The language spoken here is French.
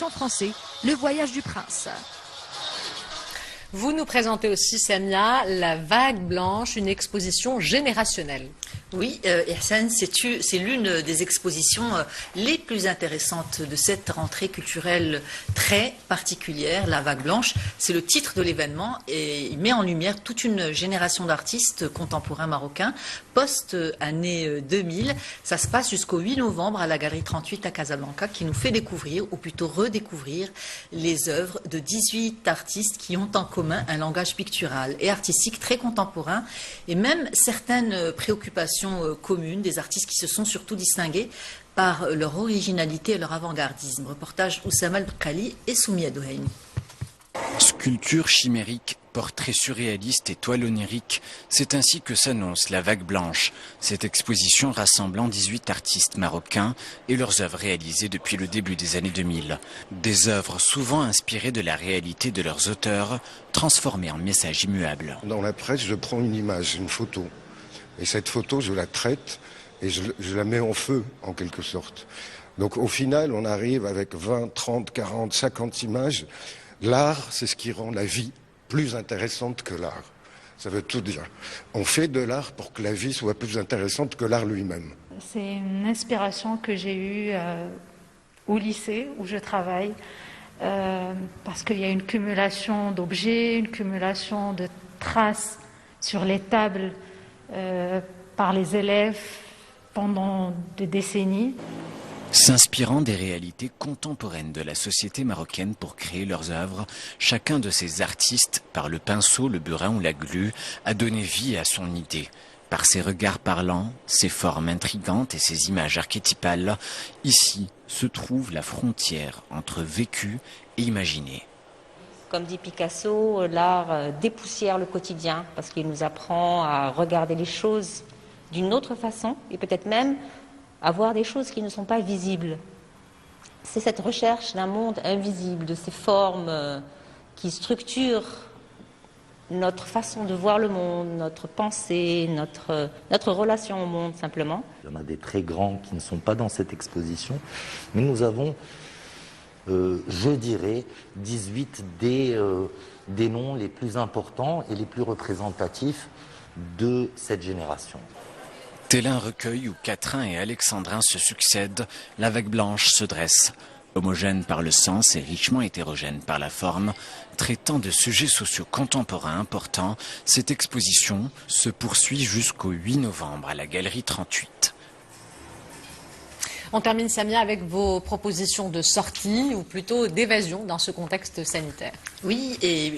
traduction en français, Le voyage du prince. Vous nous présentez aussi, Samia, La vague blanche, une exposition générationnelle. Oui, Ihsan, c'est l'une des expositions les plus intéressantes de cette rentrée culturelle très particulière, La vague blanche. C'est le titre de l'événement et il met en lumière toute une génération d'artistes contemporains marocains post-année 2000. Ça se passe jusqu'au 8 novembre à la Galerie 38 à Casablanca qui nous fait découvrir, ou plutôt redécouvrir, les œuvres de 18 artistes qui ont en commun un langage pictural et artistique très contemporain et même certaines préoccupations communes, des artistes qui se sont surtout distingués par leur originalité et leur avant-gardisme. Reportage Oussama El-Bkali et Soumia Dohaïni. Sculpture chimérique, portrait surréaliste et toile onirique, c'est ainsi que s'annonce La Vague Blanche, cette exposition rassemblant 18 artistes marocains et leurs œuvres réalisées depuis le début des années 2000. Des œuvres souvent inspirées de la réalité de leurs auteurs, transformées en messages immuables. Dans la presse, je prends une image, une photo, et cette photo, je la traite et je la mets en feu, en quelque sorte. Donc au final, on arrive avec 20, 30, 40, 50 images. L'art, c'est ce qui rend la vie plus intéressante que l'art. Ça veut tout dire. On fait de l'art pour que la vie soit plus intéressante que l'art lui-même. C'est une inspiration que j'ai eue au lycée où je travaille, parce qu'il y a une cumulation d'objets, une cumulation de traces sur les tables par les élèves pendant des décennies. S'inspirant des réalités contemporaines de la société marocaine pour créer leurs œuvres, chacun de ces artistes, par le pinceau, le burin ou la glu, a donné vie à son idée. Par ses regards parlants, ses formes intrigantes et ses images archétypales, ici se trouve la frontière entre vécu et imaginé. Comme dit Picasso, l'art dépoussière le quotidien parce qu'il nous apprend à regarder les choses d'une autre façon et peut-être même à voir des choses qui ne sont pas visibles. C'est cette recherche d'un monde invisible, de ces formes qui structurent notre façon de voir le monde, notre pensée, notre relation au monde simplement. Il y en a des très grands qui ne sont pas dans cette exposition, mais nous avons, je dirais, 18 des noms les plus importants et les plus représentatifs de cette génération. Tel un recueil où Quatrain et Alexandrin se succèdent, La Vague Blanche se dresse. Homogène par le sens et richement hétérogène par la forme, traitant de sujets sociaux contemporains importants, cette exposition se poursuit jusqu'au 8 novembre à la Galerie 38. On termine, Samia, avec vos propositions de sortie ou plutôt d'évasion dans ce contexte sanitaire. Oui, et